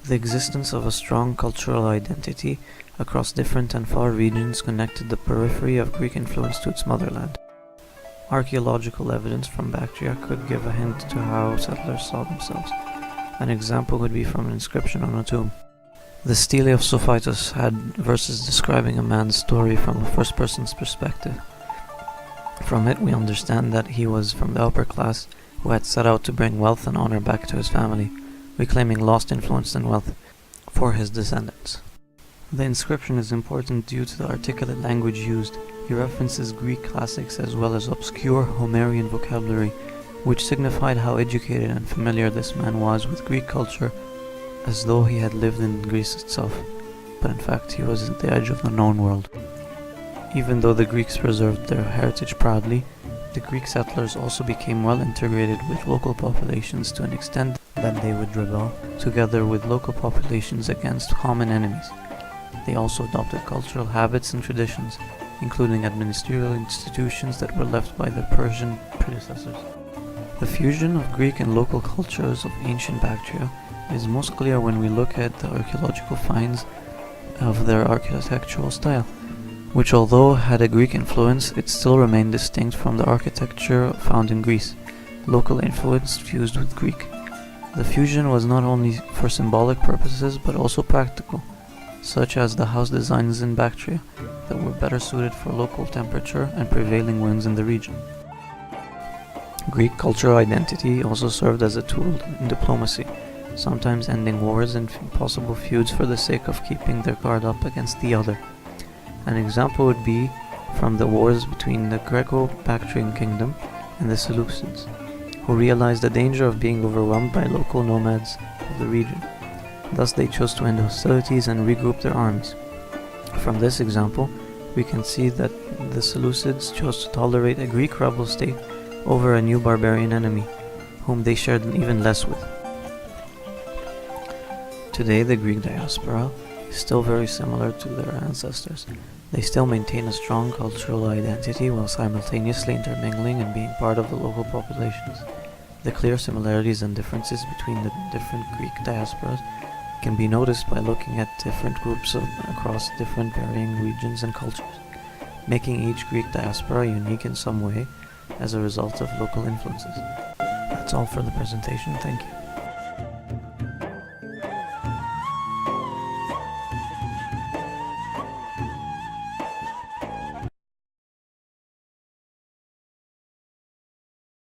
The existence of a strong cultural identity across different and far regions connected the periphery of Greek influence to its motherland. Archaeological evidence from Bactria could give a hint to how settlers saw themselves. An example would be from an inscription on a tomb. The Stele of Sophitos had verses describing a man's story from a first person's perspective. From it we understand that he was from the upper class who had set out to bring wealth and honor back to his family, reclaiming lost influence and wealth for his descendants. The inscription is important due to the articulate language used. He references Greek classics as well as obscure Homerian vocabulary, which signified how educated and familiar this man was with Greek culture, as though he had lived in Greece itself, but in fact he was at the edge of the known world. Even though the Greeks preserved their heritage proudly, the Greek settlers also became well integrated with local populations to an extent that they would rebel together with local populations against common enemies. They also adopted cultural habits and traditions, including administrative institutions that were left by their Persian predecessors. The fusion of Greek and local cultures of ancient Bactria is most clear when we look at the archaeological finds of their architectural style, which although had a Greek influence, it still remained distinct from the architecture found in Greece, local influence fused with Greek. The fusion was not only for symbolic purposes but also practical, such as the house designs in Bactria that were better suited for local temperature and prevailing winds in the region. Greek cultural identity also served as a tool in diplomacy, sometimes ending wars and possible feuds for the sake of keeping their guard up against the other. An example would be from the wars between the Greco-Bactrian kingdom and the Seleucids, who realized the danger of being overwhelmed by local nomads of the region. Thus they chose to end hostilities and regroup their armies. From this example, we can see that the Seleucids chose to tolerate a Greek rebel state over a new barbarian enemy, whom they shared even less with. Today the Greek diaspora is still very similar to their ancestors. They still maintain a strong cultural identity while simultaneously intermingling and being part of the local populations. The clear similarities and differences between the different Greek diasporas can be noticed by looking at different groups across different varying regions and cultures, making each Greek diaspora unique in some way as a result of local influences. That's all for the presentation. Thank you.